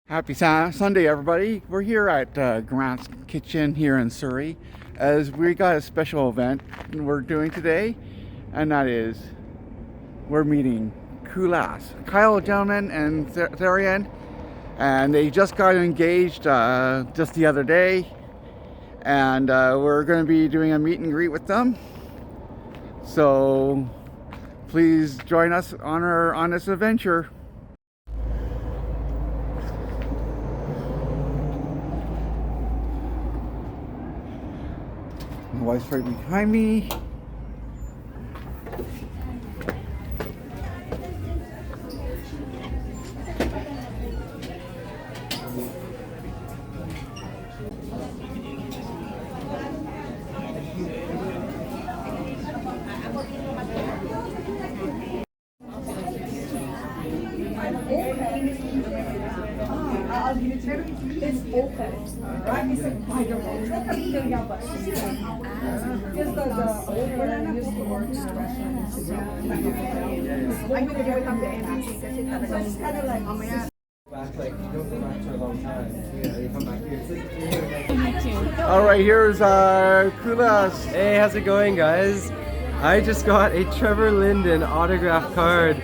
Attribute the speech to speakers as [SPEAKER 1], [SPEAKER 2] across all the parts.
[SPEAKER 1] Happy Sunday, everybody. We're here at Grandt Kitchen here in Surrey, as we got a special event we're doing today, and that is we're meeting Kulas, Kyle, Jennermann, and Therian, and they just got engaged just the other day, and we're going to be doing a meet and greet with them. So please join us on this adventure. My wife's right behind me.
[SPEAKER 2] It's open. Right? It's like by the road. Just the open used to work I'm gonna give it up to everything kasi talaga. It's kind of like don't go back for a long time. Yeah, you come back here.
[SPEAKER 1] All right, here's Kulas.
[SPEAKER 3] Hey, how's it going, guys? I just got a Trevor Linden autograph card.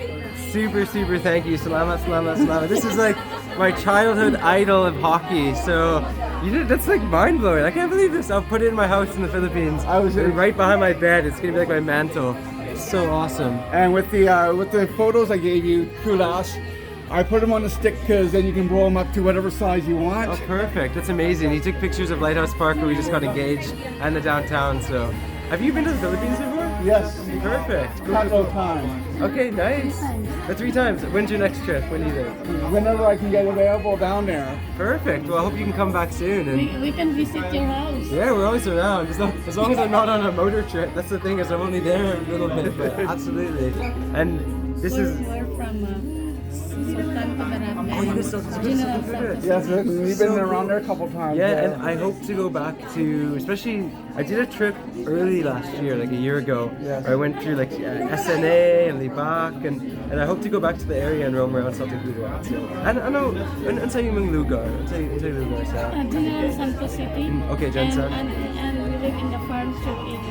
[SPEAKER 3] Super thank you. Salamat. This is like my childhood idol of hockey. So that's like mind blowing. I can't believe this. I'll put it in my house in the Philippines. Right behind my bed. It's gonna be like my mantle. It's so awesome.
[SPEAKER 1] And with the photos I gave you, Kulas, I put them on the stick because then you can blow them up to whatever size you want.
[SPEAKER 3] Oh, perfect. That's amazing. He took pictures of Lighthouse Park where we just got engaged and the downtown. So, have you been to the Philippines before?
[SPEAKER 1] Yes.
[SPEAKER 3] Perfect.
[SPEAKER 1] A couple of times.
[SPEAKER 3] Okay, nice. 3 times. When's your next trip? When do you think?
[SPEAKER 1] Whenever I can get available down there.
[SPEAKER 3] Perfect. Well, I hope you can come back soon. And
[SPEAKER 4] we can visit your house.
[SPEAKER 3] yeah, we're always around. As long as I'm not on a motor trip. That's the thing, is I'm only there a little bit, but absolutely. And this is...
[SPEAKER 4] We're from
[SPEAKER 3] Oh, you guys still good.
[SPEAKER 1] Yes, you've been around there a couple times.
[SPEAKER 3] Yeah, and I hope to go back to, especially, I did a trip early last year, like a year ago, where I went through like SNA and Libac, and I hope to go back to the area and roam around Salta Cuba. So, and I know, and sa yung lugar, sa lugar sa...
[SPEAKER 4] General Santos City.
[SPEAKER 3] Okay, Jensen.
[SPEAKER 4] And we live in the farm street in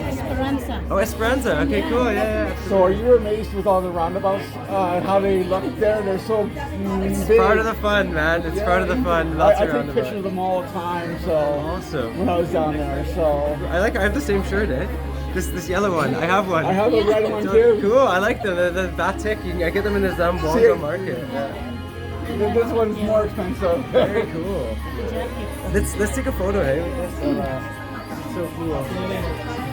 [SPEAKER 4] Esperanza.
[SPEAKER 3] Oh, Esperanza. Okay, cool. Yeah.
[SPEAKER 1] So are you amazed with all the roundabouts, how they look there? They're so
[SPEAKER 3] It's
[SPEAKER 1] big.
[SPEAKER 3] part of the fun, man. It's part of the fun. Lots
[SPEAKER 1] I
[SPEAKER 3] of
[SPEAKER 1] take
[SPEAKER 3] roundabouts.
[SPEAKER 1] pictures of them all the time. So
[SPEAKER 3] Awesome.
[SPEAKER 1] when I was down there, so
[SPEAKER 3] I have the same shirt, eh? This yellow one. I have one.
[SPEAKER 1] I have a red one
[SPEAKER 3] So
[SPEAKER 1] too.
[SPEAKER 3] cool. I like them. The batik. I get them in the Zamboanga market. Yeah.
[SPEAKER 1] This one's more expensive.
[SPEAKER 3] Very cool. Let's take a photo, hey? So cool.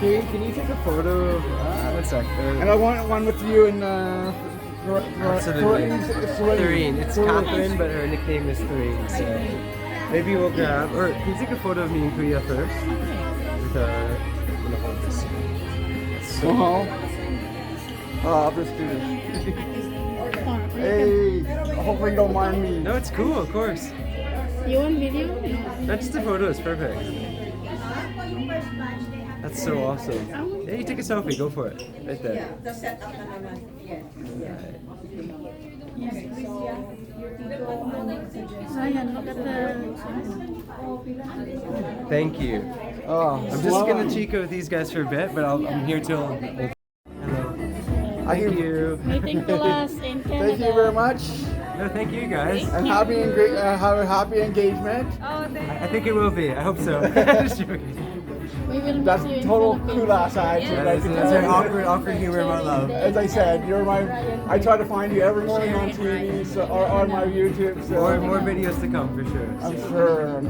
[SPEAKER 3] Can you take a photo? One sec.
[SPEAKER 1] And I want one with you and
[SPEAKER 3] Absolutely. Thureen. It's Catherine, but her nickname is Thureen. So maybe we'll grab, or can you take a photo of me and Kuya first? With I'm gonna hold this. So
[SPEAKER 1] I'll just do this. Hey, hopefully you don't mind me.
[SPEAKER 3] no, it's cool, of course.
[SPEAKER 4] You want video?
[SPEAKER 3] Not just the photo is perfect. That's so awesome. Yeah, you take a selfie, go for it. Right there.
[SPEAKER 4] Ryan, look at the...
[SPEAKER 3] Thank you. I'm just gonna chica with these guys for a bit, but I'm here till... Hello. Thank you.
[SPEAKER 4] Meeting Kulas in Canada.
[SPEAKER 1] Thank you very much.
[SPEAKER 3] No, thank you guys.
[SPEAKER 1] And have a happy engagement.
[SPEAKER 3] I think it will be. I hope so. Just joking.
[SPEAKER 4] We will meet
[SPEAKER 1] That's
[SPEAKER 4] you in
[SPEAKER 1] total
[SPEAKER 4] Philippines.
[SPEAKER 1] Kulas attitude.
[SPEAKER 3] That's an awkward humor of my love.
[SPEAKER 1] As I said, I try to find you every morning on TV or on my YouTube. So
[SPEAKER 3] More videos to come for sure.
[SPEAKER 1] I'm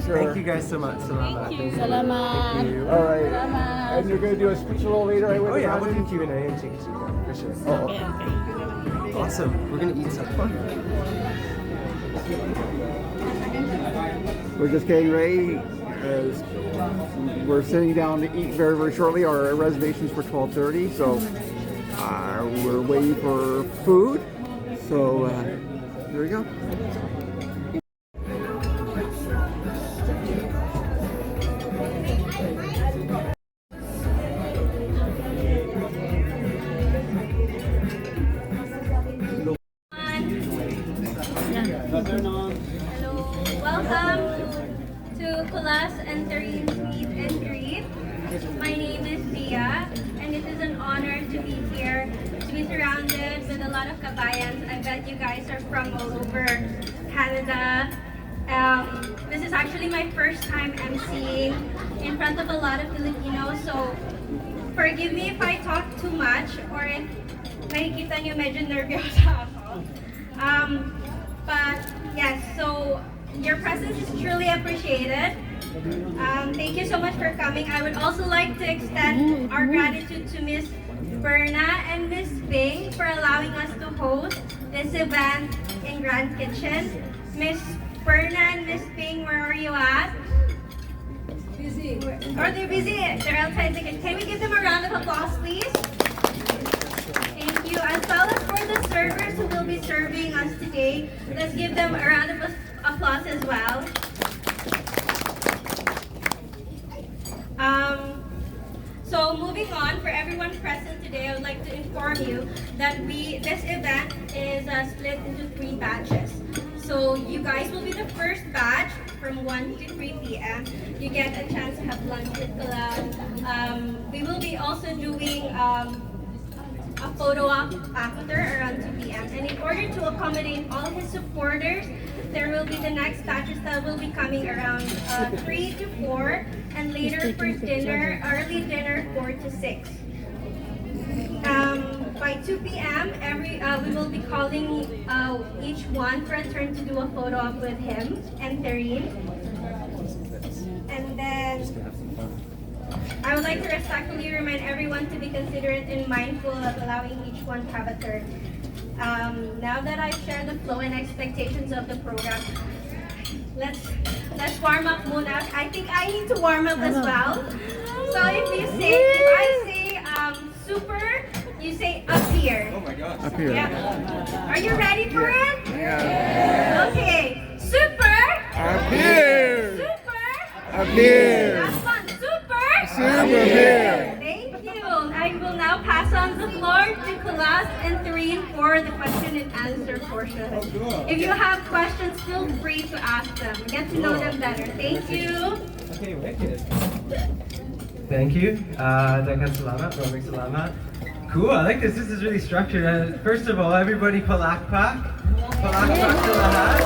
[SPEAKER 1] sure.
[SPEAKER 3] Thank you guys so much. Salamat. Thank you.
[SPEAKER 4] Salamat.
[SPEAKER 3] Thank you.
[SPEAKER 1] All right.
[SPEAKER 4] Salamat.
[SPEAKER 1] And you're going to do a speech a little later, right?
[SPEAKER 3] Oh yeah, we'll do Q&A and chicken for sure.
[SPEAKER 1] Oh,
[SPEAKER 4] Okay.
[SPEAKER 3] Awesome. We're gonna eat something.
[SPEAKER 1] we're just getting ready. We're sitting down to eat very shortly. Our reservation's for 12:30, so we're waiting for food. So there we go.
[SPEAKER 5] Hello, welcome to Kulas and Tereen's Meet and Greet. My name is Dia, and it is an honor to be here, to be surrounded with a lot of kabayans. I bet you guys are from all over Canada. This is actually my first time emceeing in front of a lot of Filipinos, so forgive me if I talk too much or if nakikita nyo medyo nervyosa ako. But yes, so your presence is truly appreciated. Thank you so much for coming. I would also like to extend our gratitude to Miss Berna and Miss Bing for allowing us to host this event in Grandt Kitchen. Miss Berna and Miss Bing, where are you at? Busy. Or they're busy. They're outside the kitchen. Can we give them a round of applause, please? Thank you. As well as for the servers who will be serving us today, let's give them a round of applause as well. So moving on, for everyone present today, I would like to inform you that this event is split into 3 batches. So you guys will be the first batch from 1 to 3 p.m. You get a chance to have lunch with Kulas. We will be also doing a photo op after around 2 p.m. And in order to accommodate all his supporters, there will be the next batches that will be coming around 3 to 4, and later for dinner, early dinner 4 to 6. By 2 p.m., we will be calling each one for a turn to do a photo op with him and Tereen. And then I would like to respectfully remind everyone to be considerate and mindful of allowing each one to have a turn. Now that I've shared the flow and expectations of the program, let's warm up muna. I think I need to warm up as well. So if I say super, you say up here.
[SPEAKER 3] Oh my gosh.
[SPEAKER 1] Up here.
[SPEAKER 5] Yeah. Are you ready for it?
[SPEAKER 1] Yeah.
[SPEAKER 5] Okay. Super.
[SPEAKER 1] Up here.
[SPEAKER 5] Super.
[SPEAKER 1] Up here.
[SPEAKER 5] Last one. Super.
[SPEAKER 1] Super here.
[SPEAKER 5] Thank you. I will now pass on the floor to Kulas and Tereen for the question and answer portion. If you have questions, feel free to ask them. Get to know them better. Thank you.
[SPEAKER 3] Okay, wicked. Thank you. Daghang salamat. Maraming salamat. Cool, I like this. This is really structured. First of all, everybody palakpak. Palakpak sa lahat.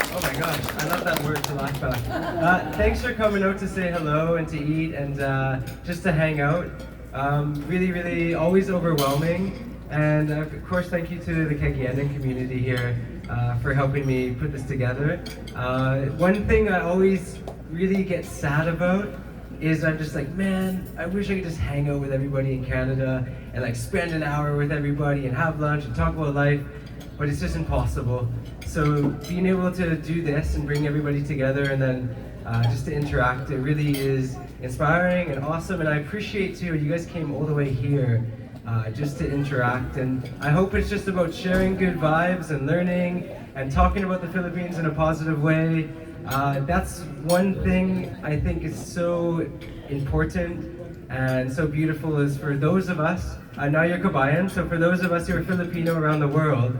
[SPEAKER 3] Oh my gosh, I love that word, palakpak. Thanks for coming out to say hello and to eat and just to hang out. Really, really always overwhelming. And of course, thank you to the Kegianan community here for helping me put this together. One thing I always really get sad about is I'm just like, man, I wish I could just hang out with everybody in Canada and like spend an hour with everybody and have lunch and talk about life, but it's just impossible. So being able to do this and bring everybody together and then just to interact, it really is inspiring and awesome. And I appreciate too, you guys came all the way here just to interact. And I hope it's just about sharing good vibes and learning and talking about the Philippines in a positive way. That's one thing I think is so important and so beautiful is for those of us, now you're Kabayan, so for those of us who are Filipino around the world,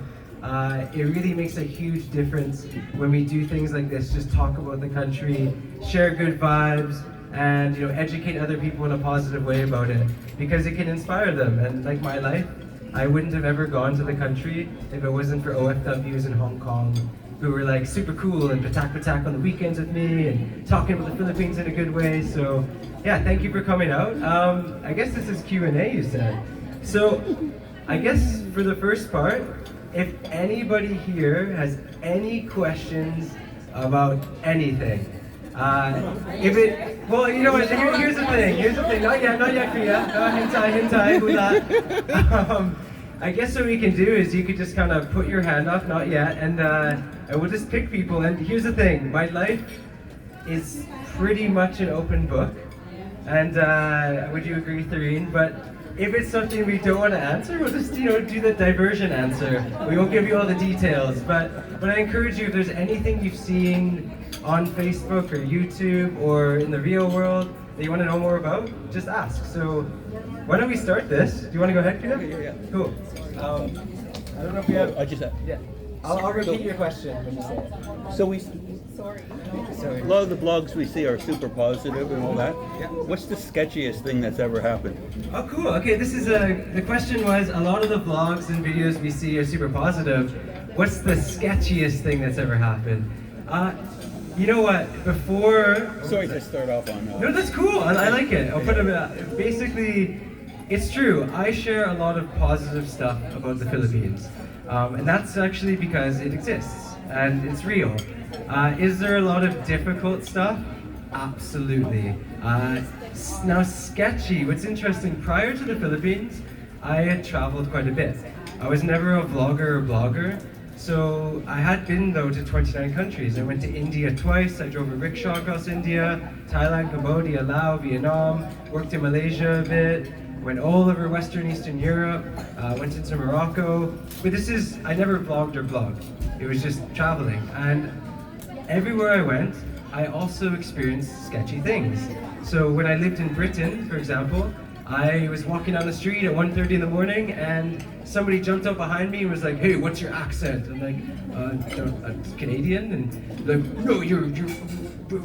[SPEAKER 3] it really makes a huge difference when we do things like this, just talk about the country, share good vibes, and educate other people in a positive way about it, because it can inspire them. And like my life, I wouldn't have ever gone to the country if it wasn't for OFWs in Hong Kong, who were like super cool and patak on the weekends with me and talking about the Philippines in a good way. So yeah, thank you for coming out. I guess this is Q&A, you said. So I guess for the first part, if anybody here has any questions about anything, well, you know what, here's the thing, not yet, Priya, hintay, hula. I guess what we can do is you could just kind of put your hand up, not yet, and we'll just pick people. And here's the thing, my life is pretty much an open book. And would you agree, Tereen? But if it's something we don't want to answer, we'll just do the diversion answer. We won't give you all the details. But I encourage you, if there's anything you've seen on Facebook or YouTube or in the real world that you want to know more about, just ask. So why don't we start this? Do you want to go ahead, Peter?
[SPEAKER 6] Yeah.
[SPEAKER 3] Cool. I don't know if we have.
[SPEAKER 6] I just
[SPEAKER 3] Yeah. I'll repeat your question when you say it.
[SPEAKER 6] So we,
[SPEAKER 3] Sorry.
[SPEAKER 6] a lot of the blogs we see are super positive and all that.
[SPEAKER 3] Yeah.
[SPEAKER 6] What's the sketchiest thing that's ever happened?
[SPEAKER 3] Oh, cool. Okay, this is the question was, a lot of the vlogs and videos we see are super positive. What's the sketchiest thing that's ever happened? You know what? Before...
[SPEAKER 6] Sorry to start off on
[SPEAKER 3] No, that's cool. I like it. I'll put it. Basically, it's true. I share a lot of positive stuff about the Philippines, and that's actually because it exists and it's real. Is there a lot of difficult stuff? Absolutely. Now, sketchy. What's interesting? Prior to the Philippines, I had traveled quite a bit. I was never a vlogger or blogger. So I had been though to 29 countries. I went to India twice, I drove a rickshaw across India, Thailand, Cambodia, Laos, Vietnam, worked in Malaysia a bit, went all over Western Eastern Europe, went into Morocco. But I never vlogged or blogged. It was just traveling. And everywhere I went, I also experienced sketchy things. So when I lived in Britain, for example, I was walking down the street at 1:30 in the morning and somebody jumped up behind me and was like, "Hey, what's your accent?" I'm like, I'm Canadian, and like, "No, you're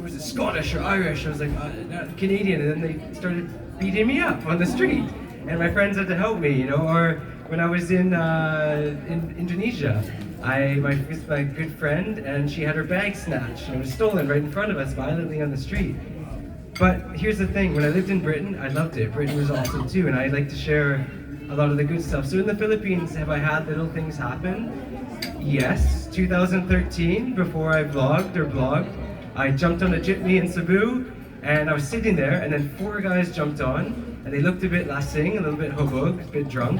[SPEAKER 3] was it Scottish or Irish?" I was like, "No, Canadian," and then they started beating me up on the street, and my friends had to help me, you know. Or when I was in Indonesia, my good friend, and she had her bag snatched and it was stolen right in front of us violently on the street. But here's the thing, when I lived in Britain, I loved it. Britain was awesome too, and I like to share a lot of the good stuff. So in the Philippines, have I had little things happen? Yes. 2013, before I vlogged or blogged, I jumped on a jeepney in Cebu, and I was sitting there, and then 4 guys jumped on, and they looked a bit lasing, a little bit hobog, a bit drunk,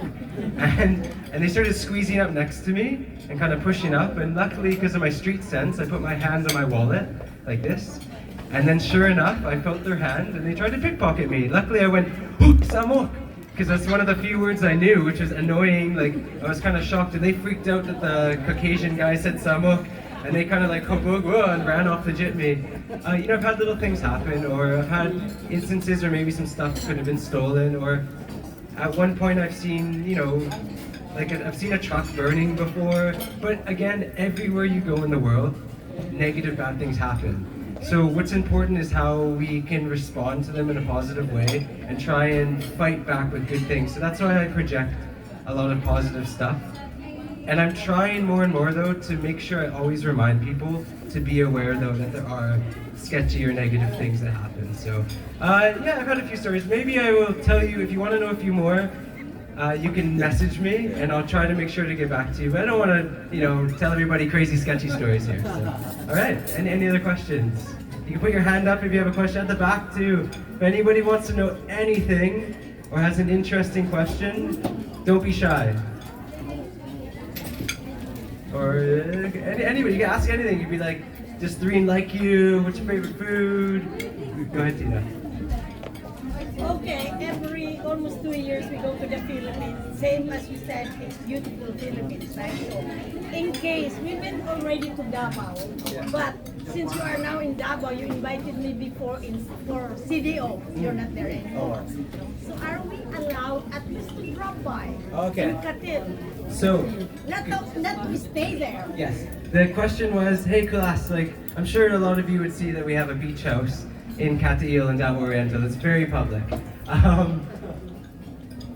[SPEAKER 3] and they started squeezing up next to me and kind of pushing up, and luckily, because of my street sense, I put my hand on my wallet, like this. And then sure enough, I felt their hand and they tried to pickpocket me. Luckily I went, "Hook, samok," because that's one of the few words I knew, which was annoying. Like, I was kind of shocked, and they freaked out that the Caucasian guy said samok, and they kind of like hobog and ran off the jeepney. You know, I've had little things happen, or I've had instances where maybe some stuff could have been stolen, or at one point I've seen, you know, like I've seen a truck burning before. But again, everywhere you go in the world, negative, bad things happen. So what's important is how we can respond to them in a positive way and try and fight back with good things. So that's why I project a lot of positive stuff. And I'm trying more and more though to make sure I always remind people to be aware though that there are sketchy or negative things that happen. So yeah, I've had a few stories. Maybe I will tell you, if you want to know a few more, you can message me and I'll try to make sure to get back to you. But I don't want to, you know, tell everybody crazy, sketchy stories here. So. All right, any other questions? You can put your hand up if you have a question at the back too. If anybody wants to know anything or has an interesting question, don't be shy. Or anybody, you can ask anything. You'd be like, does Therine like you? What's your favorite food? Go ahead, Tina.
[SPEAKER 7] Okay, every almost 2 years we go to the Philippines. Same as you said, it's beautiful Philippines, right? So, in case, we've been already to Davao, but since you are now in Davao, you invited me before for CDO. You're not there anymore. So are we allowed at least to drop by?
[SPEAKER 3] Okay.
[SPEAKER 7] In Katil?
[SPEAKER 3] So,
[SPEAKER 7] Not to stay there.
[SPEAKER 3] yes, the question was, hey Kulas, like, I'm sure a lot of you would see that we have a beach house in Katail and Davao Oriental. It's very public.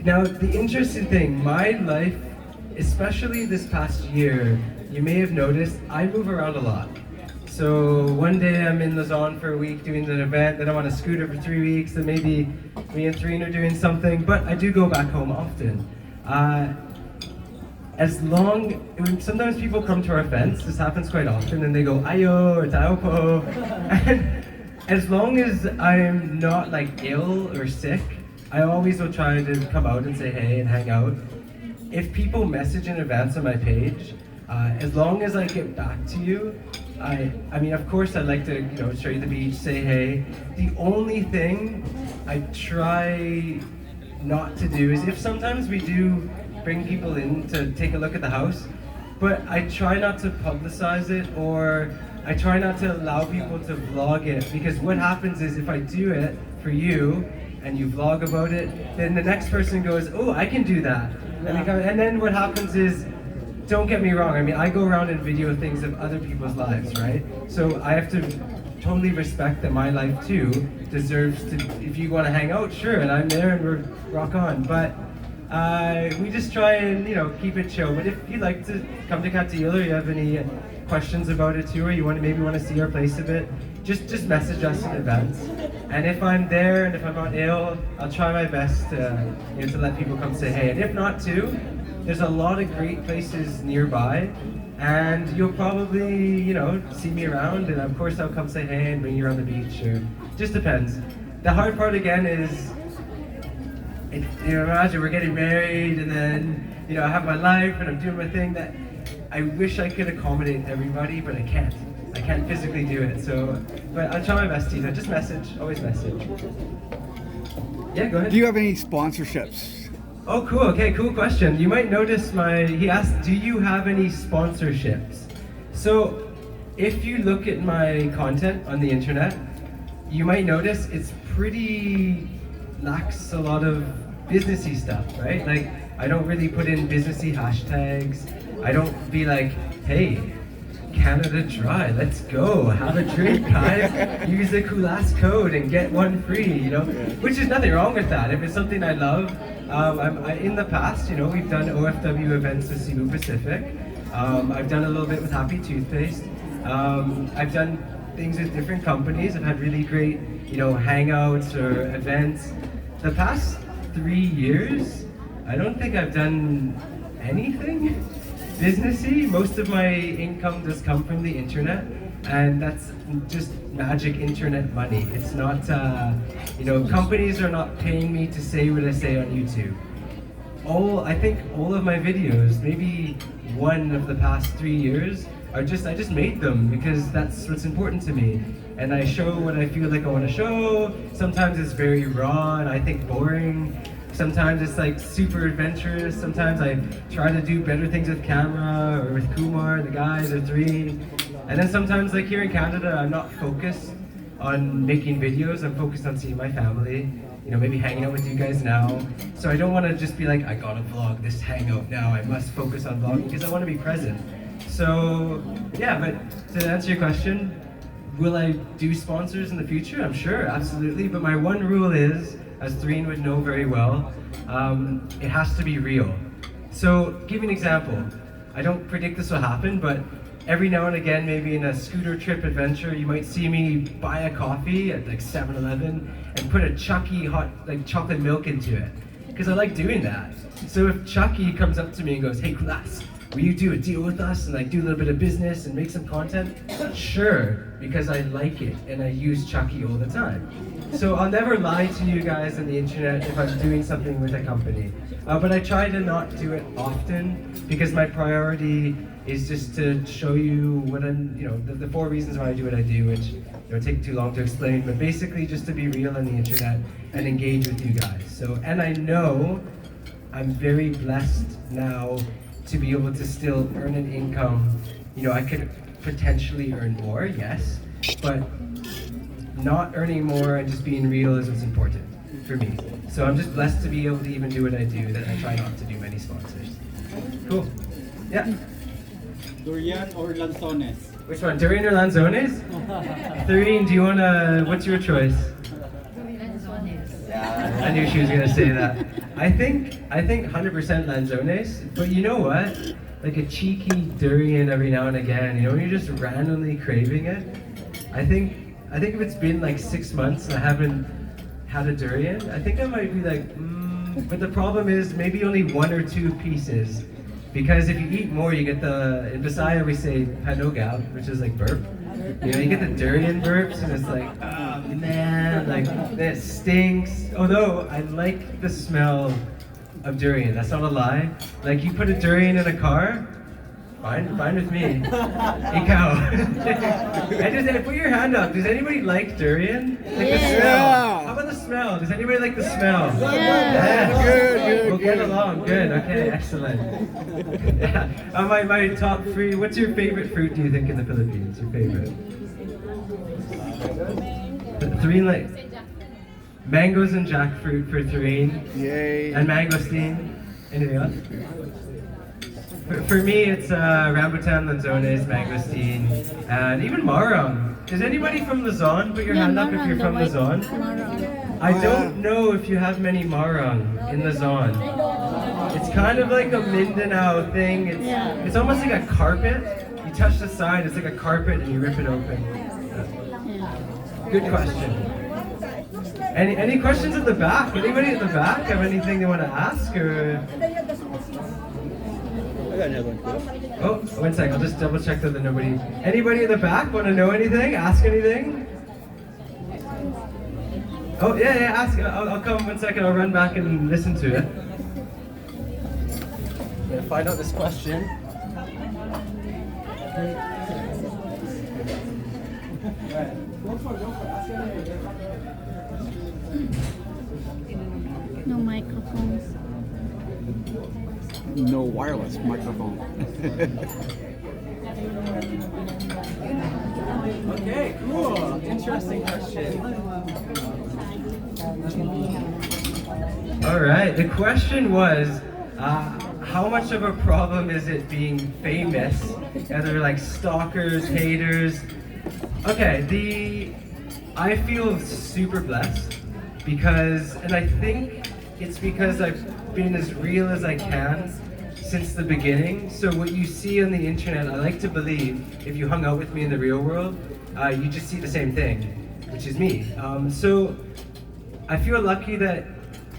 [SPEAKER 3] Now, the interesting thing, my life, especially this past year, you may have noticed, I move around a lot. So one day I'm in Luzon for a week doing an event, then I'm on a scooter for 3 weeks, then maybe me and Therine are doing something, but I do go back home often. Sometimes people come to our events, this happens quite often, and they go, "Ayo," or "Tao po," and as long as I'm not like ill or sick, I always will try to come out and say hey and hang out. If people message in advance on my page, as long as I get back to you, I mean, of course I'd like to, you know, show you the beach, say hey. The only thing I try not to do is, if sometimes we do bring people in to take a look at the house, but I try not to publicize it, or I try not to allow people to vlog it, because what happens is if I do it for you and you vlog about it, then the next person goes, "Oh, I can do that." And then what happens is don't get me wrong, I mean, I go around and video things of other people's lives, right? So I have to totally respect that my life too deserves to, if you want to hang out, sure, and I'm there and we're rock on, but we just try and, you know, keep it chill. But if you'd like to come to Cateel, or you have any questions about it too, or you maybe want to see our place a bit, just message us in advance. And if I'm there and if I'm not ill, I'll try my best to, you know, to let people come say hey. And if not too, there's a lot of great places nearby, and you'll probably, you know, see me around, and of course I'll come say hey and bring you around the beach, or just depends. The hard part again is, you know, imagine we're getting married, and then, you know, I have my life and I'm doing my thing that I wish I could accommodate everybody, but I can't. I can't physically do it, so, but I'll try my best, Tina. Just message, always message. Yeah, go ahead.
[SPEAKER 1] Do you have any sponsorships?
[SPEAKER 3] Oh, cool. Okay, cool question. You might notice he asked, do you have any sponsorships? So, if you look at my content on the internet, you might notice it's pretty lacks a lot of businessy stuff, right? Like, I don't really put in businessy hashtags. I don't be like, hey, Canada Dry, let's go, have a drink, guys. Use the Kulas code and get one free, you know? Which is nothing wrong with that. If it's something I love, in the past, you know, we've done OFW events with Cebu Pacific. I've done a little bit with Happy Toothpaste. I've done things with different companies. I've had really great, you know, hangouts or events. The past 3 years, I don't think I've done anything businessy. Most of my income does come from the internet, and that's just magic internet money. It's not, you know, companies are not paying me to say what I say on YouTube. I think all of my videos, maybe one of the past 3 years, I just made them because that's what's important to me. And I show what I feel like I want to show. Sometimes it's very raw and I think boring. Sometimes it's like super adventurous. Sometimes I try to do better things with camera or with Kumar, the guys, or Threen. And then sometimes, like here in Canada, I'm not focused on making videos. I'm focused on seeing my family, you know, maybe hanging out with you guys now. So I don't want to just be like, I gotta vlog this hangout now. I must focus on vlogging because I want to be present. So yeah, but to answer your question, will I do sponsors in the future? I'm sure, absolutely. But my one rule is, as Threen would know very well, it has to be real. So, give you an example. I don't predict this will happen, but every now and again, maybe in a scooter trip adventure, you might see me buy a coffee at like 7-Eleven and put a Chucky hot, like chocolate milk into it. Because I like doing that. So if Chucky comes up to me and goes, hey Kulas, will you do a deal with us and like do a little bit of business and make some content? Sure, because I like it and I use Chucky all the time. So I'll never lie to you guys on the internet if I'm doing something with a company. But I try to not do it often because my priority is just to show you what I'm, you know, the 4 reasons why I do what I do, which, you know, take too long to explain, but basically just to be real on the internet and engage with you guys. So, and I know I'm very blessed now to be able to still earn an income. You know, I could potentially earn more, yes, but not earning more and just being real is what's important for me. So I'm just blessed to be able to even do what I do, that I try not to do many sponsors. Cool. Yeah.
[SPEAKER 8] Durian or lanzones?
[SPEAKER 3] Which one, durian or lanzones? Threen, do you wanna, what's your choice? I knew she was gonna say that. I think 100% lanzones, but you know what? Like a cheeky durian every now and again, you know, when you're just randomly craving it. I think if it's been like 6 months and I haven't had a durian, I think I might be like, but the problem is maybe only 1 or 2 pieces. Because if you eat more, you get in Visaya we say panogal, which is like burp. You know, you get the durian burps and it's like, oh man, like that stinks. Although I like the smell of durian, that's not a lie. Like you put a durian in a car, fine with me. Ikaw. And put your hand up. Does anybody like durian? Like the smell. How about the smell? Does anybody like the smell? Yeah. Good. We'll get along. Good. Okay. Excellent. Yeah. My top 3. What's your favorite fruit? Do you think in the Philippines? Your favorite? 3 like mangoes and jackfruit for 3.
[SPEAKER 1] Yay.
[SPEAKER 3] And mangosteen. Anything else? For me, it's rambutan, lanzones, mangosteen, and even marang. Is anybody from Luzon? Put your hand up if you're from Luzon. I don't know if you have many marang in Luzon. It's kind of like a Mindanao thing. It's almost like a carpet. You touch the side, it's like a carpet, and you rip it open. Good question. Any questions at the back? Anybody at the back have anything they want to ask? Or?
[SPEAKER 6] I got another one.
[SPEAKER 3] Oh, one sec. I'll just double check that there's nobody. Anybody in the back want to know anything? Ask anything? Oh yeah, ask. I'll come 1 second. I'll run back and listen to it. I'm gonna find out this question.
[SPEAKER 4] No microphones.
[SPEAKER 1] No wireless microphone.
[SPEAKER 3] Okay, cool. Interesting question. All right. The question was, how much of a problem is it being famous? Either like stalkers, haters. Okay. I feel super blessed because, and I think it's because I've been as real as I can since the beginning. So what you see on the internet, I like to believe, if you hung out with me in the real world, you just see the same thing, which is me. So I feel lucky that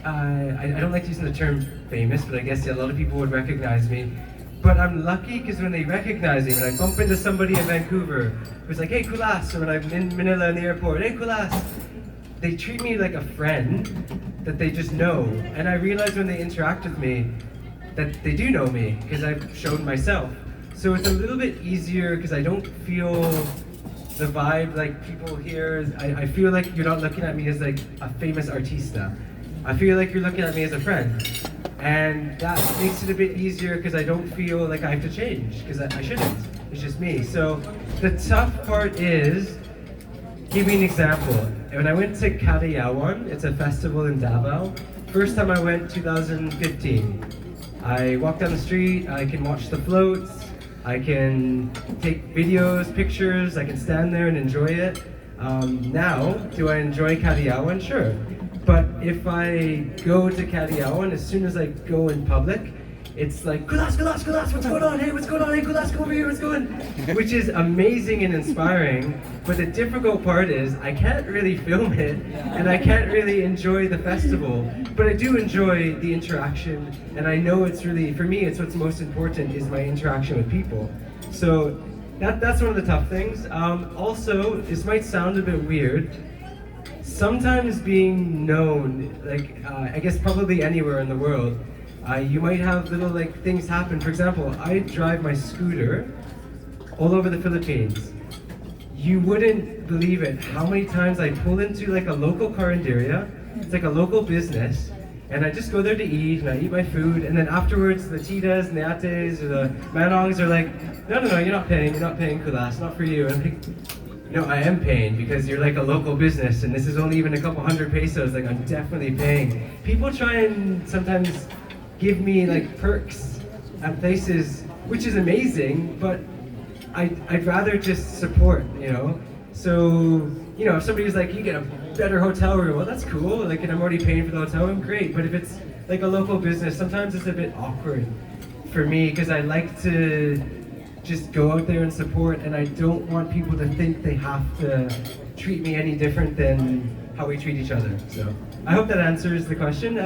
[SPEAKER 3] I don't like using the term famous, but I guess a lot of people would recognize me. But I'm lucky because when they recognize me, when I bump into somebody in Vancouver who's like, "Hey, Kulas," or when I'm in Manila in the airport, "Hey, Kulas," they treat me like a friend that they just know. And I realize when they interact with me that they do know me because I've shown myself. So it's a little bit easier because I don't feel the vibe like people here. I feel like you're not looking at me as like a famous artista. I feel like you're looking at me as a friend. And that makes it a bit easier because I don't feel like I have to change because I shouldn't. It's just me. So the tough part is, give me an example. When I went to Kadayawan, it's a festival in Davao. First time I went, 2015. I walk down the street, I can watch the floats, I can take videos, pictures, I can stand there and enjoy it. Now, do I enjoy Kadayawan? Sure. But if I go to Kadayawan, as soon as I go in public, it's like, "Kulas, Kulas, Kulas, what's going on? Hey, what's going on? Hey, Kulas, come over here, what's going on?" Which is amazing and inspiring. But the difficult part is I can't really film it, and I can't really enjoy the festival. But I do enjoy the interaction, and I know it's really, for me, it's what's most important is my interaction with people. So that's one of the tough things. Also, this might sound a bit weird. Sometimes being known, like I guess probably anywhere in the world, you might have little like things happen. For example, I drive my scooter all over the Philippines. You wouldn't believe it how many times I pull into like a local carinderia. It's like a local business, and I just go there to eat, and I eat my food, and then afterwards the titas and the ates or the manongs are like, no, you're not paying, Kulas, not for you. And I'm like, no, I am paying because you're like a local business, and this is only even a couple hundred pesos. Like, I'm definitely paying. People try and sometimes give me like perks at places, which is amazing, but I'd rather just support, you know? So, you know, if somebody's like, you get a better hotel room, well, that's cool, like, and I'm already paying for the hotel room, great. But if it's like a local business, sometimes it's a bit awkward for me because I like to just go out there and support, and I don't want people to think they have to treat me any different than how we treat each other. So I hope that answers the question.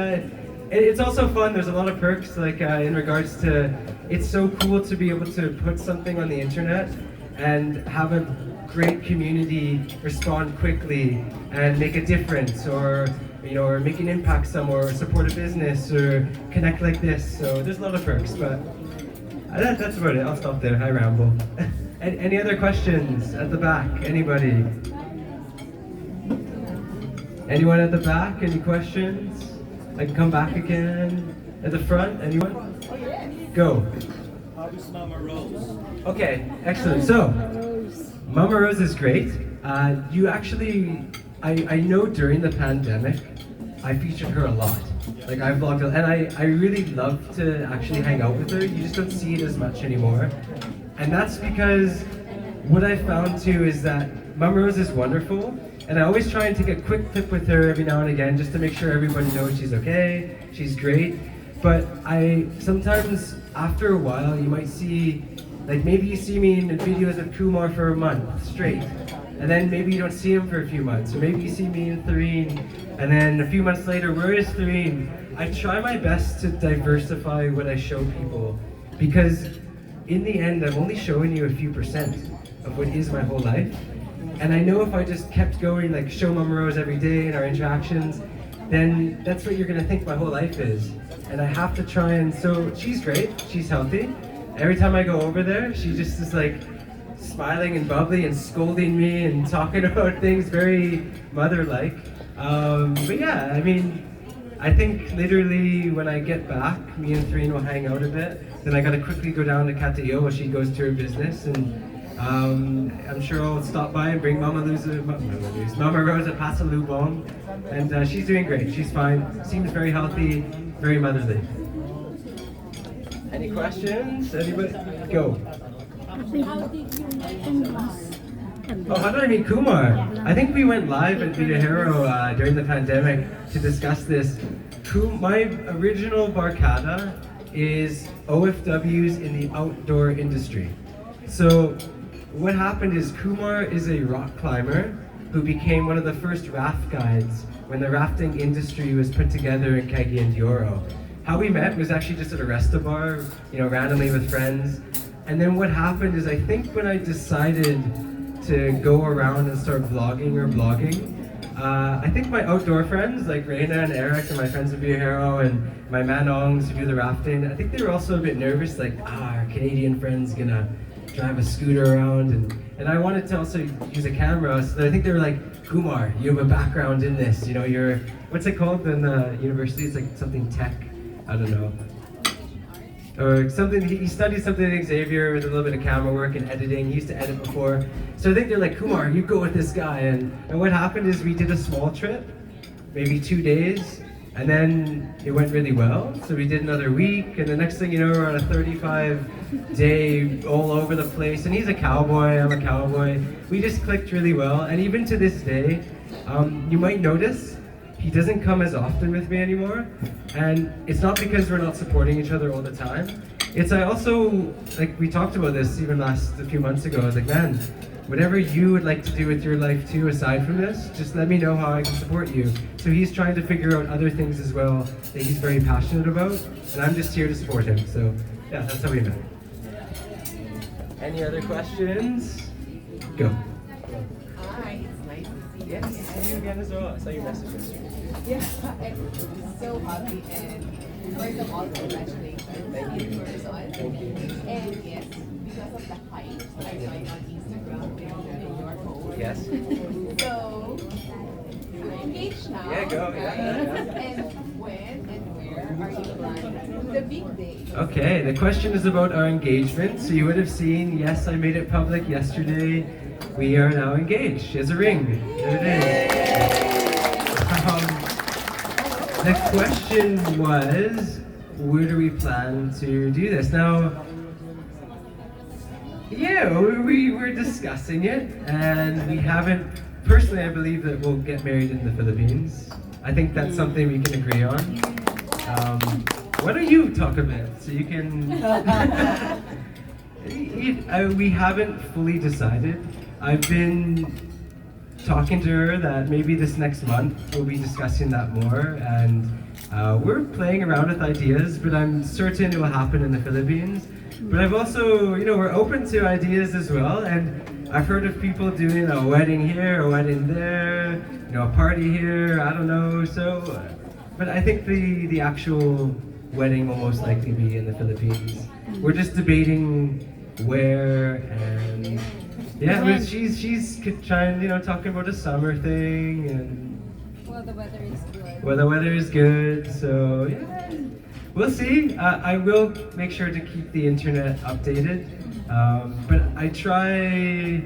[SPEAKER 3] It's also fun. There's a lot of perks, like in regards to, it's so cool to be able to put something on the internet and have a great community respond quickly and make a difference, or you know, or make an impact somewhere, or support a business, or connect like this. So there's a lot of perks, but that's about it. I'll stop there. I ramble. Any other questions at the back? Anybody? Anyone at the back? Any questions? I can come back again. At the front, anyone? Go.
[SPEAKER 8] How is Mama Rose?
[SPEAKER 3] Okay, excellent. So, Mama Rose is great. You actually, I know during the pandemic, I featured her a lot. Like I vlogged, and I really love to actually hang out with her. You just don't see it as much anymore. And that's because what I found too is that Mama Rose is wonderful, and I always try and take a quick clip with her every now and again just to make sure everybody knows she's okay, she's great. But I sometimes, after a while, you might see, like maybe you see me in videos of Kumar for a month straight, and then maybe you don't see him for a few months, or maybe you see me in Thureen, and then a few months later, where is Thureen? I try my best to diversify what I show people, because in the end, I'm only showing you a few percent of what is my whole life. And I know if I just kept going, like show Mama Rose every day in our interactions, then that's what you're gonna think my whole life is. And I have to try and, so she's great, she's healthy. Every time I go over there, she just is like smiling and bubbly and scolding me and talking about things very mother-like. But yeah, I mean, I think literally when I get back, me and Therine will hang out a bit. Then I gotta quickly go down to Cateo while she goes to her business, and I'm sure I'll stop by and bring Mama Rose a pasalubong, and she's doing great. She's fine. Seems very healthy, very motherly. Any questions? Anybody? Go. Oh, how did I meet Kumar? I think we went live at Vidahero during the pandemic to discuss this. My original barcada is OFWs in the outdoor industry. So what happened is Kumar is a rock climber who became one of the first raft guides when the rafting industry was put together in Cagayan de Oro. How we met was actually just at a resto bar, you know, randomly with friends. And then what happened is I think when I decided to go around and start vlogging or blogging, I think my outdoor friends like Reina and Eric and my friends at Vidahero and my manongs who do the rafting, I think they were also a bit nervous, like, our Canadian friend's gonna drive a scooter around, and I wanted to also use a camera, so I think they were like, Kumar, you have a background in this, you know, you're, what's it called in the university? It's like something tech, I don't know. Or something, he studied something at Xavier with a little bit of camera work and editing. He used to edit before. So I think they're like, Kumar, you go with this guy. And what happened is we did a small trip, maybe 2 days, and then it went really well. So we did another week, and the next thing you know, we're on a 35-day all over the place. And he's a cowboy, I'm a cowboy. We just clicked really well. And even to this day, you might notice, he doesn't come as often with me anymore, and it's not because we're not supporting each other all the time. It's I also, like we talked about this even a few months ago, I was like, man, whatever you would like to do with your life too, aside from this, just let me know how I can support you. So he's trying to figure out other things as well that he's very passionate about, and I'm just here to support him. So yeah, that's how we met. Any other questions? Go.
[SPEAKER 9] Hi, it's nice to see you.
[SPEAKER 3] Yes, see you again as well. I saw your message yesterday.
[SPEAKER 9] Yeah, I'm so happy, and first of all, congratulations. Thank you.
[SPEAKER 3] Thank you.
[SPEAKER 9] And yes, because of the hype, I saw you on Instagram in your post.
[SPEAKER 3] Yes.
[SPEAKER 9] So, you're engaged now.
[SPEAKER 3] Yeah, go.
[SPEAKER 9] Right?
[SPEAKER 3] Yeah.
[SPEAKER 9] And when and where are you planning the big day?
[SPEAKER 3] Okay, the question is about our engagement. So you would have seen, yes, I made it public yesterday. We are now engaged. She has a ring. There it is. The question was, where do we plan to do this? Now, yeah, we were discussing it, and we haven't, personally I believe that we'll get married in the Philippines. I think that's something we can agree on. Why don't you talk a bit, so you can... We haven't fully decided. I've been talking to her that maybe this next month we'll be discussing that more, and we're playing around with ideas, but I'm certain it will happen in the Philippines. But I've also, you know, we're open to ideas as well, and I've heard of people doing a wedding here, a wedding there, you know, a party here, I don't know, so, but I think the actual wedding will most likely be in the Philippines. We're just debating where, and yeah, but she's trying, you know, talking about a summer thing, and
[SPEAKER 9] Well, the weather is good.
[SPEAKER 3] well, the weather is good, so yeah, we'll see. I will make sure to keep the internet updated, but I try.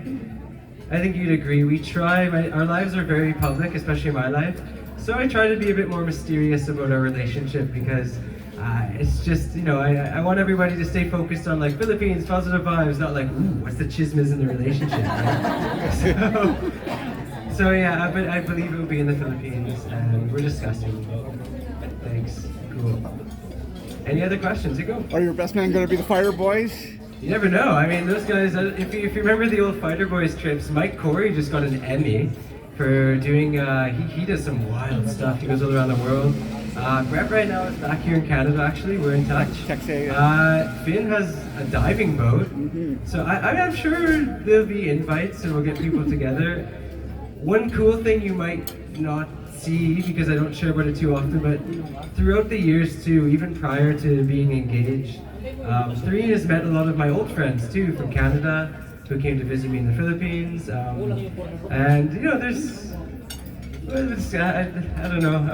[SPEAKER 3] I think you'd agree. We try. Our lives are very public, especially my life. So I try to be a bit more mysterious about our relationship because it's just, you know, I want everybody to stay focused on like Philippines, positive vibes, not like, ooh, what's the chismes in the relationship, right? So yeah, but I believe it will be in the Philippines, and we're discussing. Thanks. Cool. Any other questions? You go.
[SPEAKER 1] Are your best man going to be the Fighter Boys?
[SPEAKER 3] You never know. I mean, those guys, if you remember the old Fighter Boys trips, Mike Corey just got an Emmy for doing, he does some wild stuff. He goes all around the world. Brett right now is back here in Canada, actually. We're in touch. Finn has a diving boat. So I'm sure there'll be invites and we'll get people together. One cool thing you might not see, because I don't share about it too often, but throughout the years too, even prior to being engaged, Serene has met a lot of my old friends too from Canada who came to visit me in the Philippines. And you know, I don't know.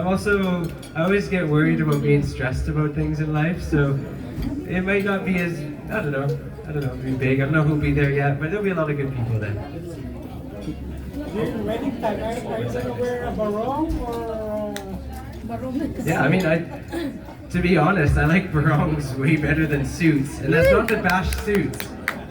[SPEAKER 3] I always get worried about being stressed about things in life, so it might not be as, I don't know, be big. I don't know who'll be there yet, but there'll be a lot of good people there.
[SPEAKER 2] Wedding time, are you going to wear a barong or?
[SPEAKER 3] Yeah, I mean, to be honest, I like barongs way better than suits, and that's not to bash suits.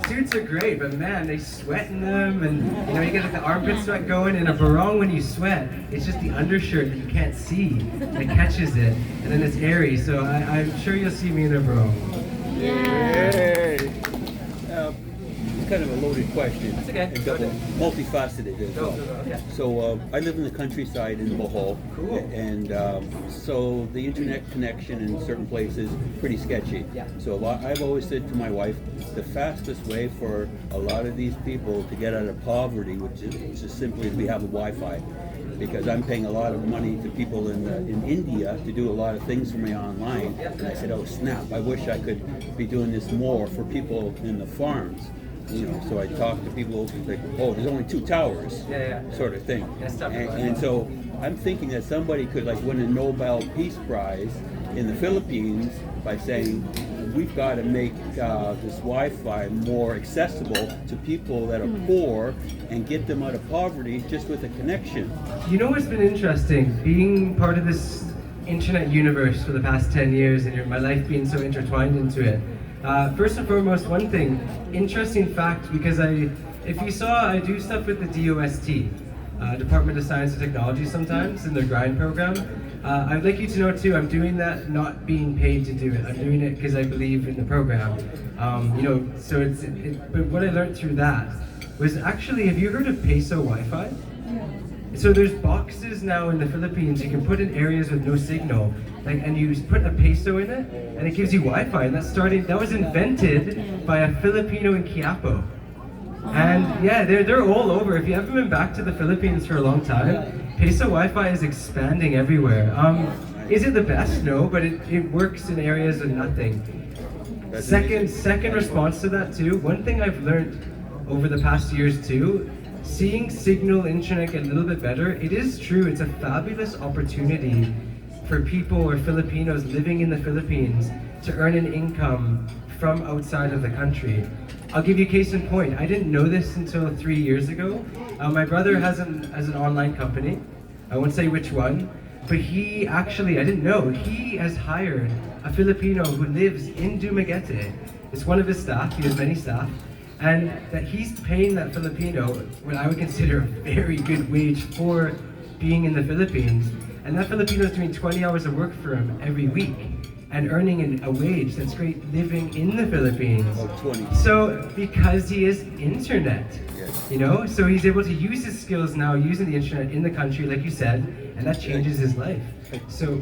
[SPEAKER 3] Suits are great, but man, they sweat in them, and you know, you get like the armpit sweat going. In a barong, when you sweat, it's just the undershirt that you can't see that catches it, and then it's airy. So I'm sure you'll see me in a barong.
[SPEAKER 1] Yay!
[SPEAKER 6] It's kind of a loaded question.
[SPEAKER 3] That's okay.
[SPEAKER 6] And multifaceted as well.
[SPEAKER 3] Okay.
[SPEAKER 6] So I live in the countryside in Bicol.
[SPEAKER 3] Cool.
[SPEAKER 6] And so the internet connection in certain places is pretty sketchy.
[SPEAKER 3] Yeah.
[SPEAKER 6] So I've always said to my wife, the fastest way for a lot of these people to get out of poverty, which is just simply to have a Wi-Fi. Because I'm paying a lot of money to people in India to do a lot of things for me online. And I said, oh snap, I wish I could be doing this more for people in the farms. You know, so I talk to people like, oh, there's only 2 towers, sort of thing. And so I'm thinking that somebody could like win a Nobel Peace Prize in the Philippines by saying, we've got to make this Wi-Fi more accessible to people that are poor and get them out of poverty just with a connection.
[SPEAKER 3] You know what's been interesting? Being part of this internet universe for the past 10 years and my life being so intertwined into it. First and foremost, one thing, interesting fact, because if you saw, I do stuff with the DOST, Department of Science and Technology sometimes, in their grind program. I'd like you to know too, I'm doing that not being paid to do it. I'm doing it because I believe in the program. You know, so but what I learned through that was actually, have you heard of Peso Wi-Fi? So there's boxes now in the Philippines you can put in areas with no signal, and you put a peso in it, and it gives you Wi-Fi. And that was invented by a Filipino in Quiapo. And yeah, they're all over. If you haven't been back to the Philippines for a long time, Peso Wi-Fi is expanding everywhere. Is it the best? No, but it works in areas of nothing. Second response to that too, one thing I've learned over the past years too, seeing signal internet get a little bit better, it is true, it's a fabulous opportunity for people or Filipinos living in the Philippines to earn an income from outside of the country. I'll give you a case in point. I didn't know this until 3 years ago. My brother has an online company. I won't say which one, but he actually, I didn't know, he has hired a Filipino who lives in Dumaguete. It's one of his staff, he has many staff, and that he's paying that Filipino what I would consider a very good wage for being in the Philippines. And that Filipino is doing 20 hours of work for him every week and earning a wage that's great living in the Philippines.
[SPEAKER 6] Oh, 20.
[SPEAKER 3] So because he is internet, you know, so he's able to use his skills now using the internet in the country, like you said, and that changes his life. So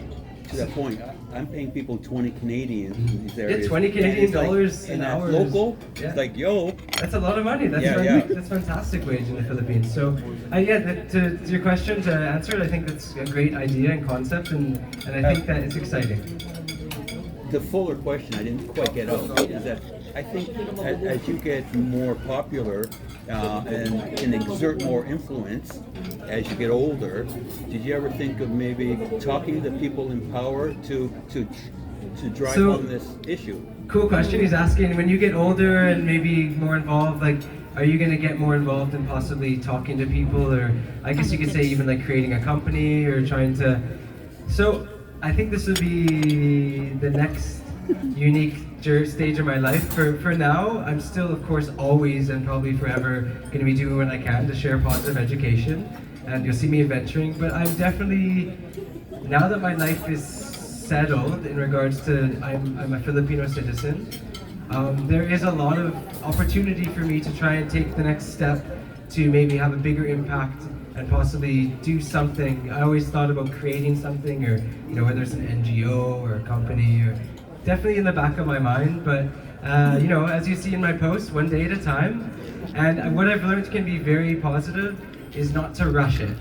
[SPEAKER 6] to that point, I'm paying people 20 Canadian in these areas.
[SPEAKER 3] Yeah, 20 Canadian dollars an hour.
[SPEAKER 6] Local,
[SPEAKER 3] yeah.
[SPEAKER 6] It's like, yo.
[SPEAKER 3] That's a lot of money. That's that's fantastic wage in the Philippines. So, to your question, to answer it, I think that's a great idea and concept, and I think that it's exciting.
[SPEAKER 6] The fuller question I didn't quite get out is that I think as you get more popular and can exert more influence as you get older, did you ever think of maybe talking to people in power to drive home this issue?
[SPEAKER 3] Cool question. He's asking, when you get older and maybe more involved, like, Are you going to get more involved in possibly talking to people, or I guess you could say even like creating a company or trying to... So I think this would be the next unique stage of my life. For now, I'm still, of course, always and probably forever going to be doing what I can to share positive education, and you'll see me adventuring. But I'm definitely, now that my life is settled in regards to I'm a Filipino citizen, there is a lot of opportunity for me to try and take the next step to maybe have a bigger impact and possibly do something. I always thought about creating something, or whether it's an NGO or a company, or definitely in the back of my mind. But as you see in my posts, one day at a time. And what I've learned can be very positive is not to rush it.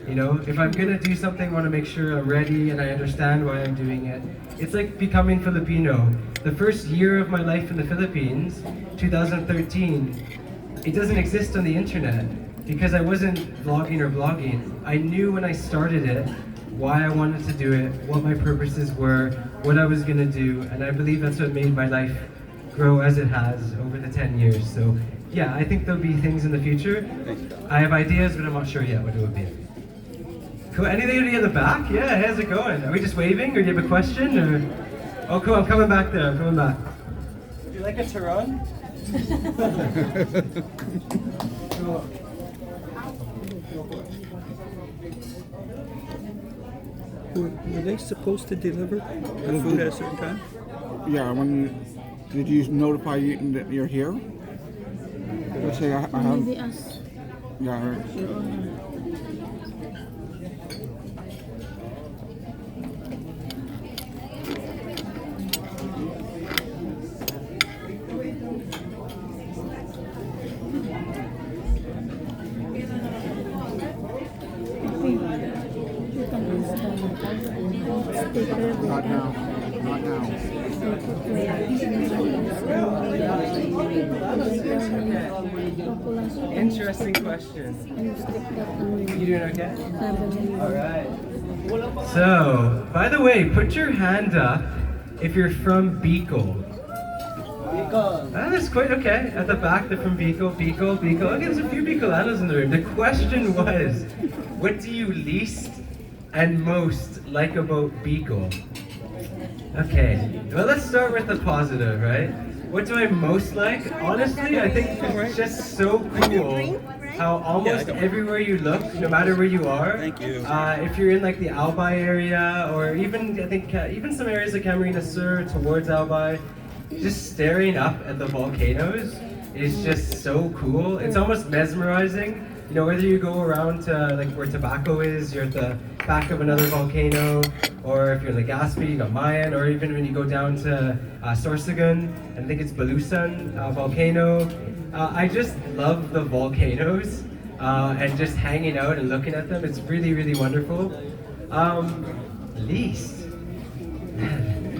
[SPEAKER 3] If I'm gonna do something, I want to make sure I'm ready and I understand why I'm doing it. It's like becoming Filipino. The first year of my life in the Philippines, 2013, it doesn't exist on the internet because I wasn't vlogging or blogging. I knew when I started it why I wanted to do it, what my purposes were, what I was gonna do, and I believe that's what made my life grow as it has over the 10 years. So yeah, I think there'll be things in the future. I have ideas, but I'm not sure yet what it would be. Cool. Anything in the back? Yeah, how's it going? Are we just waving, or do you have a question? Or... Oh, cool. I'm coming back there. I'm coming back. Do you like it to run? Cool.
[SPEAKER 6] Were they supposed to deliver the food at a certain time?
[SPEAKER 1] Yeah, did you notify you that you're here? Let's say I have...
[SPEAKER 4] Maybe us.
[SPEAKER 1] Yeah. Not now. Not now.
[SPEAKER 3] Interesting question. You doing okay? Alright. So, by the way, put your hand up if you're from Bicol. Bicol. That's quite okay. At the back, they're from Bicol. Bicol. Okay, there's a few Bicolanos in the room. The question was, what do you least and most like about Bicol? Okay, well, let's start with the positive, right? What do I most like? Honestly, I think it's just so cool how almost everywhere you look, no matter where you are, if you're in like the Albay area, or even, I think, even some areas like Camarines Sur towards Albay, just staring up at the volcanoes is just so cool. It's almost mesmerizing. Whether you go around to like where Tobacco is, you're at the back of another volcano, or if you're in Legazpi, you got Mayan, or even when you go down to Sorsogon, I think it's Balusan volcano. I just love the volcanoes and just hanging out and looking at them. It's really, really wonderful. Least.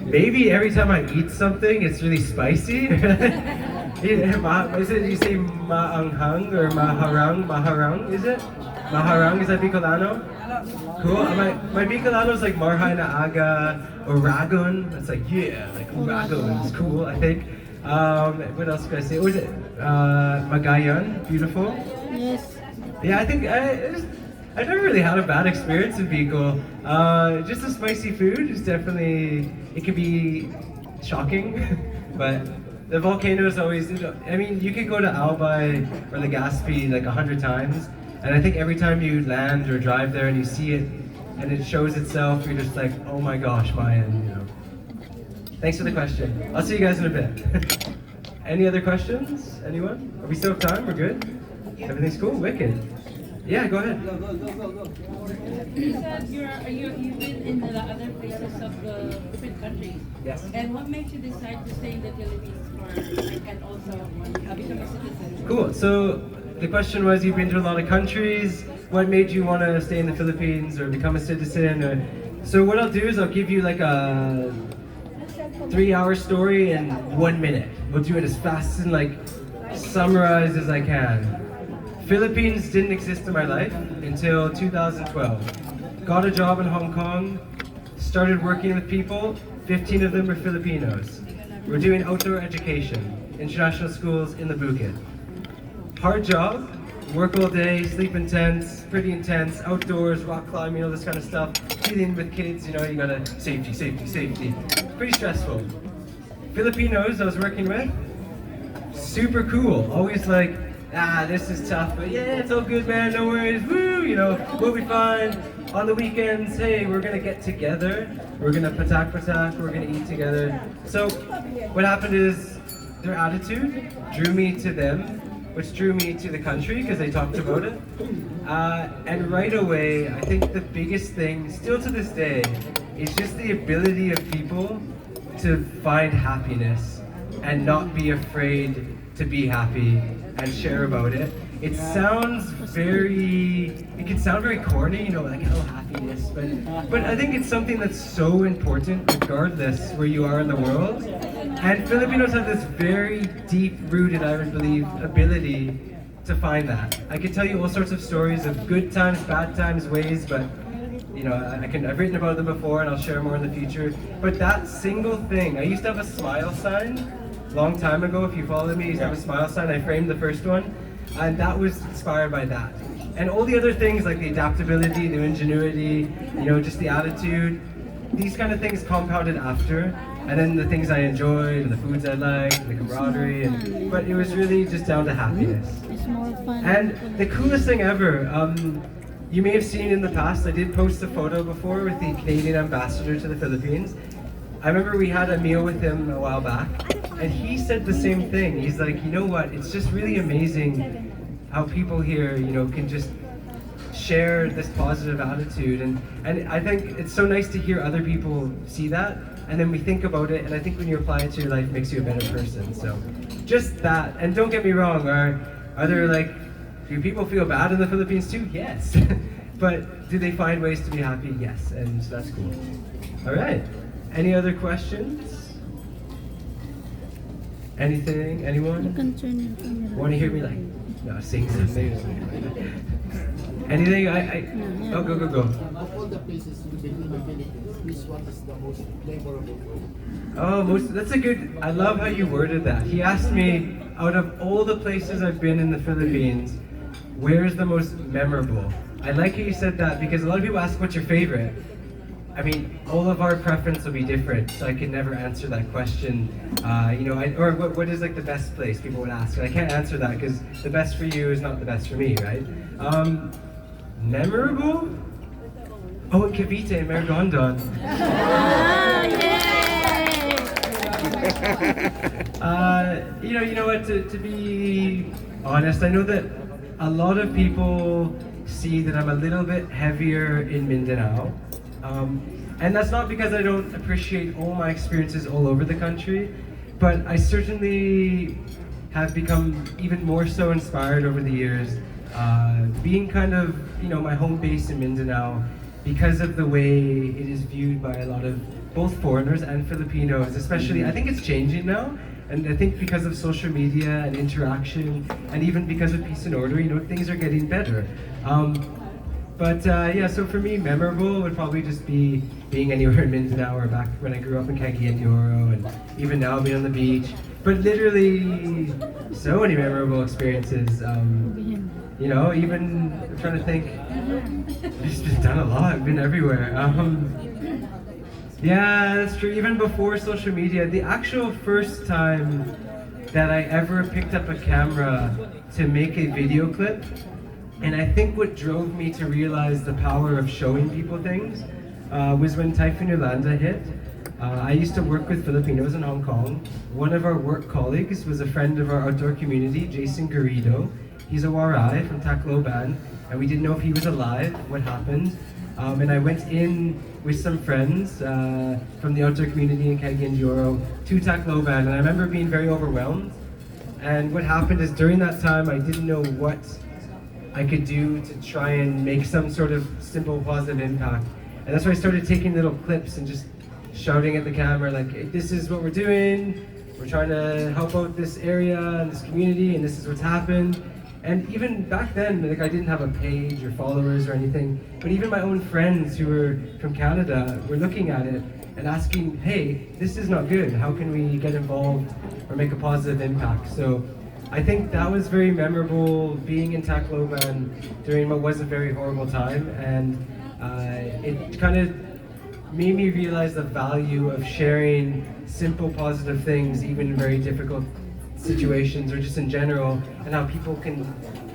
[SPEAKER 3] Maybe every time I eat something, it's really spicy. Is it, you say maanghang or maharang? Maharang, is it? Maharang, is that Bicolano? Cool. My Bicolano is like marhay na aga or ragon. It's like, yeah, like ragon is cool, I think. What else could I say? What is it? Magayan, beautiful.
[SPEAKER 4] Yes.
[SPEAKER 3] Yeah, I think I've never really had a bad experience in Bicol. Just the spicy food is definitely, it can be shocking, but the volcanoes always, I mean, you could go to Albay or Legazpi like 100 times, and I think every time you land or drive there and you see it and it shows itself, you're just like, oh my gosh, Mayan, Thanks for the question. I'll see you guys in a bit. Any other questions? Anyone? Are we still have time? We're good? Everything's cool? Wicked. Yeah, go ahead.
[SPEAKER 10] Go. You said you've been in the other places of the different countries.
[SPEAKER 3] Yes.
[SPEAKER 10] And what made you decide to stay in the Philippines and also become a citizen?
[SPEAKER 3] Cool. So the question was, you've been to a lot of countries. What made you want to stay in the Philippines or become a citizen? So what I'll do is I'll give you like a 3-hour story in 1 minute. We'll do it as fast and like summarized as I can. Philippines didn't exist in my life until 2012. Got a job in Hong Kong, started working with people, 15 of them were Filipinos. We're doing outdoor education, international schools in the Bukid. hard job, work all day, sleep intense, pretty intense, outdoors, rock climbing, all this kind of stuff, dealing with kids, you know, you gotta safety, safety, safety. Pretty stressful. Filipinos I was working with, super cool, always like, this is tough, but yeah, it's all good, man, no worries, woo, you know, we'll be fine. On the weekends, hey, we're gonna get together, we're gonna patak, we're gonna eat together. So what happened is their attitude drew me to them, which drew me to the country because they talked about it. And right away, I think the biggest thing, still to this day, is just the ability of people to find happiness and not be afraid to be happy and share about it. It sounds it can sound very corny, you know, like, oh, happiness, but I think it's something that's so important regardless where you are in the world. And Filipinos have this very deep-rooted, I would believe, ability to find that. I could tell you all sorts of stories of good times, bad times, ways, but you know, I've written about them before and I'll share more in the future. But that single thing, I used to have a smile sign a long time ago. If you follow me, I used to have a smile sign. I framed the first one, and that was inspired by that. And all the other things like the adaptability, the ingenuity, you know, just the attitude, these kind of things compounded after. And then the things I enjoyed, and the foods I liked, and the camaraderie, but it was really just down to happiness.
[SPEAKER 4] It's more fun.
[SPEAKER 3] And the coolest thing ever, you may have seen in the past, I did post a photo before with the Canadian ambassador to the Philippines. I remember we had a meal with him a while back, and he said the same thing. He's like, you know what, it's just really amazing how people here, you know, can just share this positive attitude. And I think it's so nice to hear other people see that, and then we think about it, and I think when you apply it to your life, it makes you a better person. So just that. And don't get me wrong, are there like, do people feel bad in the Philippines too? Yes. But do they find ways to be happy? Yes, and that's cool. All right. Any other questions? Anything? Anyone?
[SPEAKER 4] You can turn your camera.
[SPEAKER 3] Want to hear me like, no, sing something? Anything? Oh, go.
[SPEAKER 2] Of all the places you've been in the Philippines, which one is the most memorable for you?
[SPEAKER 3] Oh, that's a good, I love how you worded that. He asked me, out of all the places I've been in the Philippines, where is the most memorable? I like how you said that because a lot of people ask, what's your favorite? I mean, all of our preference will be different, so I can never answer that question. You know, or what is like the best place people would ask? And I can't answer that because the best for you is not the best for me, right? Memorable? Oh, in Cavite, in Maragondon. You know what? To be honest, I know that a lot of people see that I'm a little bit heavier in Mindanao. And that's not because I don't appreciate all my experiences all over the country, but I certainly have become even more so inspired over the years, being kind of, you know, my home base in Mindanao, because of the way it is viewed by a lot of both foreigners and Filipinos, especially. I think it's changing now, and I think because of social media and interaction, and even because of peace and order, you know, things are getting better. Yeah, so for me, memorable would probably just be being anywhere in Mindanao or back when I grew up in Cagayan de Oro, and even now being on the beach. But literally, so many memorable experiences. You know, even I'm trying to think, I've just done a lot. I've been everywhere. Yeah, that's true. Even before social media, the actual first time that I ever picked up a camera to make a video clip, and I think what drove me to realize the power of showing people things was when Typhoon Yolanda hit. I used to work with Filipinos in Hong Kong. One of our work colleagues was a friend of our outdoor community, Jason Garrido. He's a Waray from Tacloban, and we didn't know if he was alive, what happened. And I went in with some friends from the outdoor community in Cagayan de Oro to Tacloban, and I remember being very overwhelmed. And what happened is during that time, I didn't know what I could do to try and make some sort of simple positive impact. And that's why I started taking little clips and just shouting at the camera like, hey, this is what we're doing, we're trying to help out this area and this community, and this is what's happened. And even back then, like, I didn't have a page or followers or anything, but even my own friends who were from Canada were looking at it and asking, hey, this is not good, how can we get involved or make a positive impact? So I think that was very memorable, being in Tacloban during what was a very horrible time, and it kind of made me realize the value of sharing simple positive things, even in very difficult situations or just in general, and how people can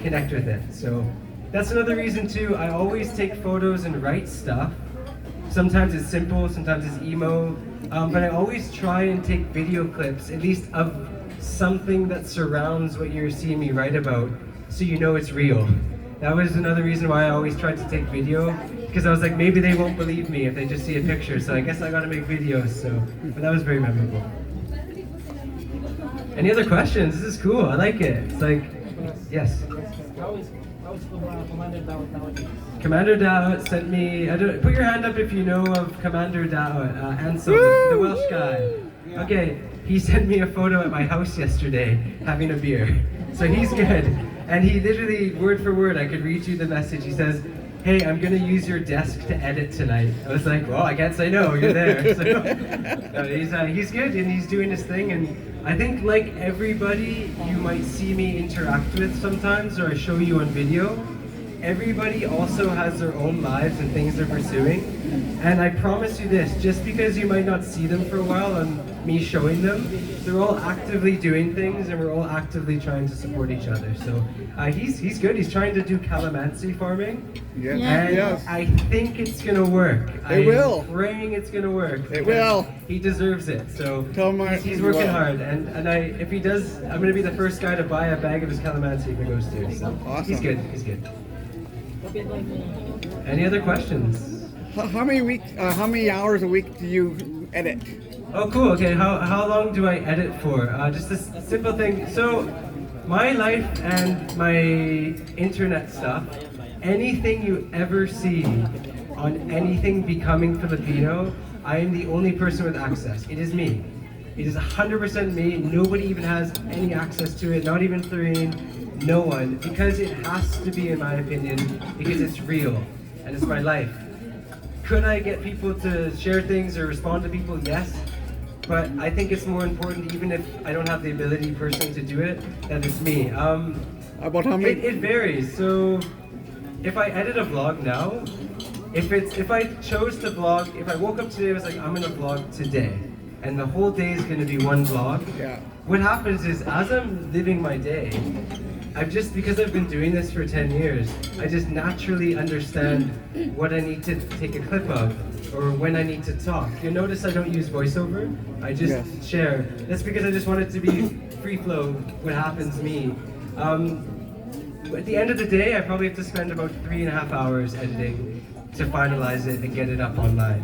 [SPEAKER 3] connect with it. So that's another reason too, I always take photos and write stuff. Sometimes it's simple, sometimes it's emo, but I always try and take video clips, at least of something that surrounds what you're seeing me write about, so you know it's real. That was another reason why I always tried to take video, because I was like, maybe they won't believe me if they just see a picture, so I guess I gotta make videos, so, but that was very memorable. Any other questions? This is cool, I like it. It's like, yes?
[SPEAKER 2] How is Commander Dawit nowadays?
[SPEAKER 3] Commander Dawit sent me, put your hand up if you know of Commander Dawit, Ansel, the Welsh guy. Okay, he sent me a photo at my house yesterday, having a beer. So he's good. And he literally, word for word, I could read you the message. He says, hey, I'm gonna use your desk to edit tonight. I was like, well, I can't say no, you're there. So, no, he's good and he's doing his thing. And I think like everybody you might see me interact with sometimes, or I show you on video, everybody also has their own lives and things they're pursuing. And I promise you this, just because you might not see them for a while and me showing them, they're all actively doing things and we're all actively trying to support each other. So he's good. He's trying to do calamansi farming.
[SPEAKER 1] Yes.
[SPEAKER 3] And
[SPEAKER 1] Yes.
[SPEAKER 3] I think it's gonna work.
[SPEAKER 1] It will.
[SPEAKER 3] I'm praying it's gonna work.
[SPEAKER 1] It will.
[SPEAKER 3] He deserves it. So
[SPEAKER 1] Tell him
[SPEAKER 3] he's
[SPEAKER 1] he
[SPEAKER 3] working
[SPEAKER 1] will.
[SPEAKER 3] hard. And if he does, I'm gonna be the first guy to buy a bag of his calamansi if he goes to. So
[SPEAKER 1] Awesome.
[SPEAKER 3] he's good. He's good. Any other questions?
[SPEAKER 1] How many hours a week do you edit?
[SPEAKER 3] Oh, cool. Okay, how long do I edit for? Just a simple thing. So, my life and my internet stuff, anything you ever see on anything Becoming Filipino, I am the only person with access. It is me. It is 100% me. Nobody even has any access to it, not even Thureen, no one, because it has to be, in my opinion, because it's real and it's my life. Could I get people to share things or respond to people? Yes. But I think it's more important, even if I don't have the ability personally to do it, that it's me.
[SPEAKER 1] About how many?
[SPEAKER 3] It varies. So if I edit a vlog now, if I chose to vlog, if I woke up today, I was like, I'm gonna vlog today, and the whole day is gonna be one vlog.
[SPEAKER 1] Yeah.
[SPEAKER 3] What happens is, as I'm living my day, because I've been doing this for 10 years, I just naturally understand what I need to take a clip of, or when I need to talk. You'll notice I don't use voiceover, I just share. That's because I just want it to be free flow, what happens me. At the end of the day, I probably have to spend about 3.5 hours editing to finalize it and get it up online.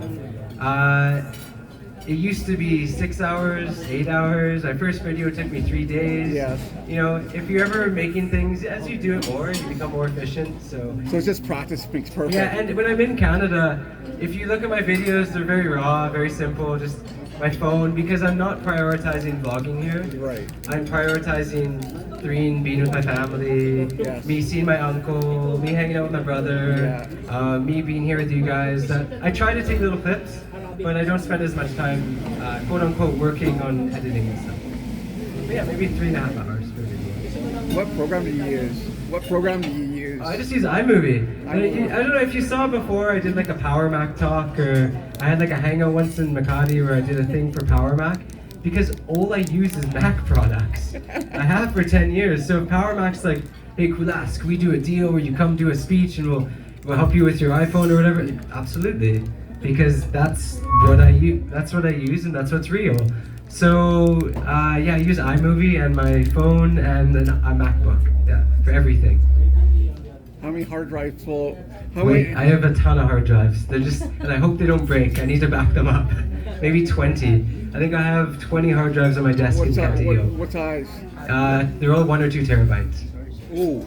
[SPEAKER 3] It used to be 6 hours, 8 hours. My first video took me 3 days.
[SPEAKER 1] Yes.
[SPEAKER 3] You know, if you're ever making things, as you do it more, you become more efficient. So
[SPEAKER 1] it's just practice makes perfect.
[SPEAKER 3] yeah, and when I'm in Canada, if you look at my videos, they're very raw, very simple, just my phone, because I'm not prioritizing vlogging here.
[SPEAKER 1] Right.
[SPEAKER 3] I'm prioritizing Thureen being with my family, me seeing my uncle, me hanging out with my brother, me being here with you guys. I try to take little clips, but I don't spend as much time, quote unquote, working on editing and stuff. But yeah, maybe 3.5 hours per video.
[SPEAKER 1] What program do you use? What program do you use?
[SPEAKER 3] I just use iMovie. I don't know if you saw before, I did like a Power Mac talk, or I had like a hangout once in Makati where I did a thing for Power Mac, because all I use is Mac products. I have for 10 years, so if Power Mac's like, hey Kulas, can we do a deal where you come do a speech and we'll help you with your iPhone or whatever? Absolutely, because that's what I use, and that's what's real. So yeah, I use iMovie and my phone and then a MacBook, for everything.
[SPEAKER 1] How many hard drives full?
[SPEAKER 3] I have a ton of hard drives. They're just, and I hope they don't break. I need to back them up. Maybe 20. I think I have 20 hard drives on my desk in Cantillo.
[SPEAKER 1] What size?
[SPEAKER 3] They're all 1 or 2 terabytes.
[SPEAKER 1] Ooh.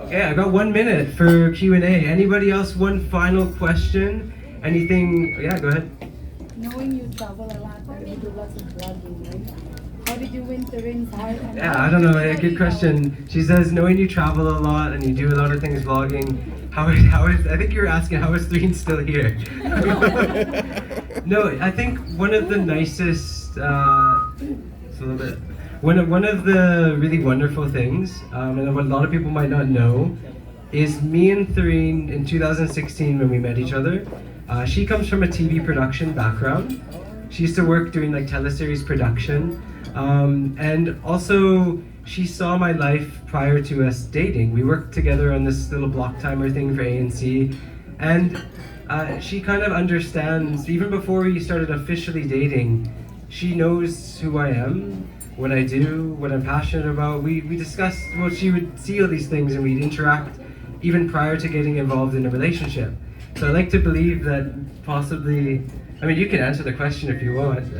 [SPEAKER 3] Okay, I got 1 minute for Q&A. Anybody else? One final question? Anything? Yeah, go ahead.
[SPEAKER 4] Knowing you travel a lot and you do lots of vlogging, right? How did you win Thureen's heart?
[SPEAKER 3] Yeah, I don't know. A good question. She says, knowing you travel a lot and you do a lot of things vlogging, how is I think you were asking, how is Thureen still here? No, I think one of the nicest, it's a little bit, One of the really wonderful things, and what a lot of people might not know, is me and Therine in 2016 when we met each other. She comes from a TV production background. She used to work doing like teleseries production, and also she saw my life prior to us dating. We worked together on this little block timer thing for ANC, and she kind of understands, even before we started officially dating, she knows who I am, what I do, what I'm passionate about. We discussed, well, she would see all these things and we'd interact even prior to getting involved in a relationship. So I like to believe that possibly, I mean, you can answer the question if you want.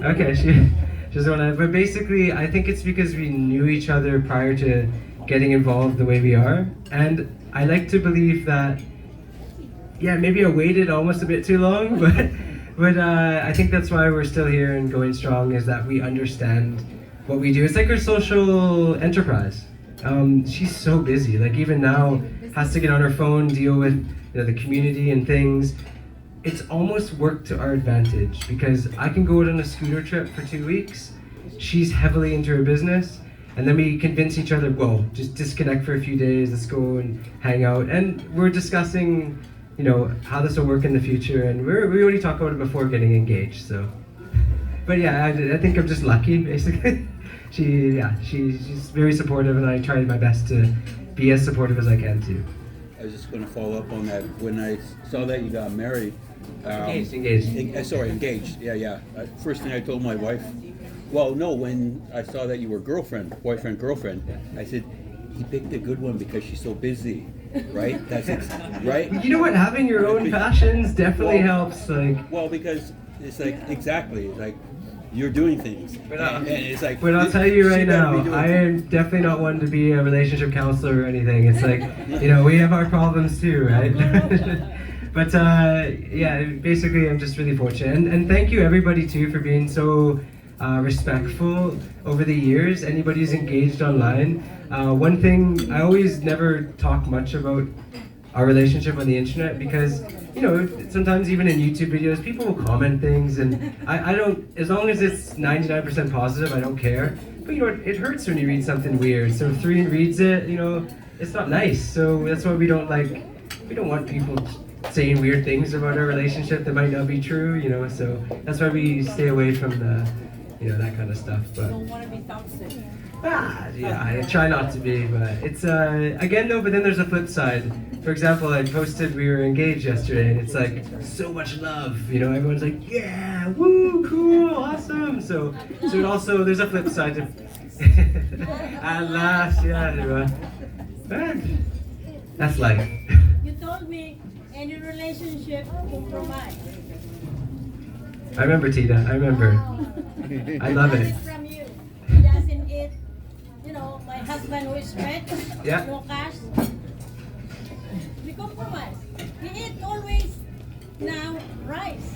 [SPEAKER 3] Okay, she doesn't want to, but basically I think it's because we knew each other prior to getting involved the way we are. And I like to believe that, yeah, maybe I waited almost a bit too long, but I think that's why we're still here and going strong, is that we understand what we do. It's like our social enterprise. She's so busy, like even now has to get on her phone, deal with the community and things. It's almost worked to our advantage because I can go out on a scooter trip for 2 weeks. She's heavily into her business, and then we convince each other, whoa, just disconnect for a few days, let's go and hang out. And we're discussing how this will work in the future, and we already talked about it before getting engaged. So, but yeah, I think I'm just lucky, basically. She's very supportive, and I try my best to be as supportive as I can too.
[SPEAKER 6] I was just going to follow up on that. When I saw that you got married, engaged. Yeah. First thing I told my wife, well, no, when I saw that you were boyfriend, girlfriend, I said, he picked a good one because she's so busy. Right? That's it, right?
[SPEAKER 3] You know what? Having your own passions definitely helps.
[SPEAKER 6] Well, because it's like exactly like you're doing things, and it's like.
[SPEAKER 3] But I'll tell you right now, I am definitely not one to be a relationship counselor or anything. It's like, we have our problems too, right? But yeah, basically, I'm just really fortunate, and thank you everybody too for being so respectful over the years. Anybody who's engaged online. One thing, I always never talk much about our relationship on the internet because, sometimes even in YouTube videos, people will comment things, and I don't, as long as it's 99% positive, I don't care. But it hurts when you read something weird. So if Therine reads it, it's not nice. So that's why we don't want people saying weird things about our relationship that might not be true, so that's why we stay away from the, that kind of stuff. But
[SPEAKER 7] Don't want to be toxic.
[SPEAKER 3] yeah, I try not to be, but it's again though. But then there's a flip side. For example, I posted we were engaged yesterday, and it's like so much love. Everyone's like, yeah, woo, cool, awesome. So it also, there's a flip side to. At last, yeah. That's life.
[SPEAKER 7] You told me any relationship compromise.
[SPEAKER 3] I remember, Tita. I remember. I love it.
[SPEAKER 7] From you. He doesn't eat, my husband who is rich,
[SPEAKER 3] Yeah.
[SPEAKER 7] no cash. We compromise. He eat always now rice.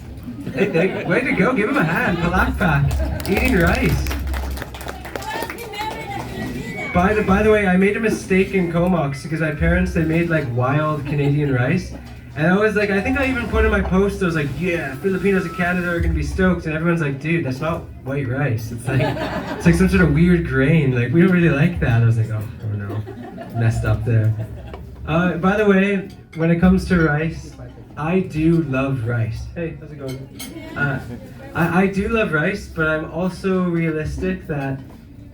[SPEAKER 3] Hey, way to go. Give him a hand. Palakpak. Eating rice.
[SPEAKER 7] Well, he married a Filipina.
[SPEAKER 3] By the way, I made a mistake in Comox because my parents, they made like wild Canadian rice. And I was like, I think I even put in my post, I was like, yeah, Filipinos in Canada are gonna be stoked. And everyone's like, dude, that's not white rice. It's like some sort of weird grain. Like, we don't really like that. I was like, oh no, messed up there. By the way, when it comes to rice, I do love rice. Hey, how's it going? I do love rice, but I'm also realistic that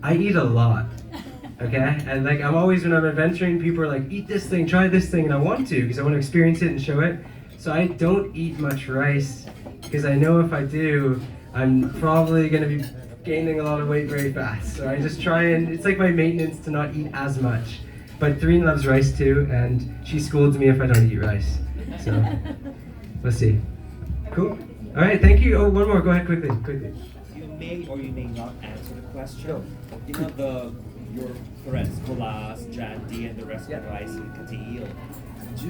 [SPEAKER 3] I eat a lot. Okay, and I'm always, when I'm adventuring, people are like, eat this thing, try this thing, and I want to because I want to experience it and show it. So I don't eat much rice because I know if I do, I'm probably going to be gaining a lot of weight very fast. So I just try, and it's like my maintenance to not eat as much. But Therine loves rice too, and she scolds me if I don't eat rice. So let's see. Cool. All right, thank you. Oh, one more. Go ahead quickly.
[SPEAKER 8] You may or you may not answer the question. Your friends, Kulas, Jandy, and the rest of the guys in Katil, do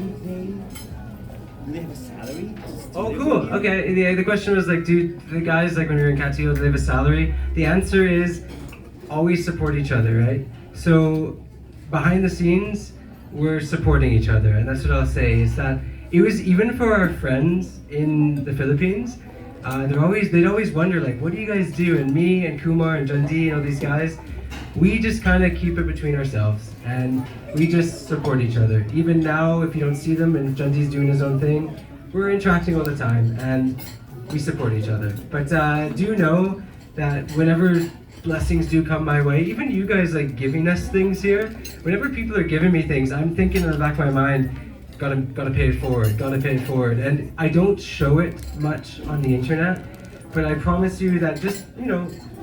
[SPEAKER 8] they have a salary?
[SPEAKER 3] Oh, cool. Okay, the question was do the guys, when we were in Katil, do they have a salary? The answer is always support each other, right? So behind the scenes, we're supporting each other, and that's what I'll say, is that it was even for our friends in the Philippines, they'd always wonder like, what do you guys do? And me and Kumar and Jandi and all these guys, we just kind of keep it between ourselves and we just support each other. Even now, if you don't see them and Jandi's doing his own thing, we're interacting all the time and we support each other. But do know that whenever blessings do come my way, even you guys like giving us things here, whenever people are giving me things, I'm thinking in the back of my mind, gotta pay it forward. And I don't show it much on the internet, but I promise you that just,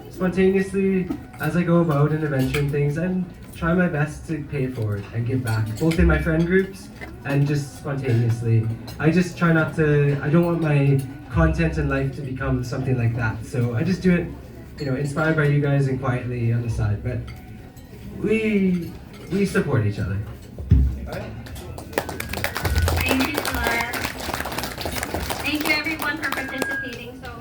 [SPEAKER 3] spontaneously, as I go about an adventure and things, I'm trying my best to pay it forward and give back, both in my friend groups and just spontaneously. I just try not to, I don't want my content in life to become something like that. So I just do it, inspired by you guys and quietly on the side. But we support each other.
[SPEAKER 5] Thank you, Kumar. Thank you everyone for participating. So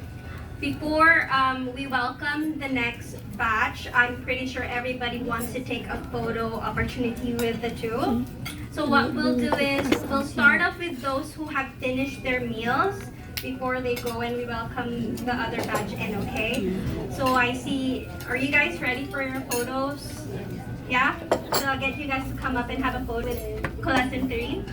[SPEAKER 5] before we welcome the next batch, I'm pretty sure everybody wants to take a photo opportunity with the two. So what we'll do is we'll start off with those who have finished their meals before they go, and we welcome the other batch in, okay? So I see, are you guys ready for your photos? Yeah? So I'll get you guys to come up and have a photo with Kulas and 3.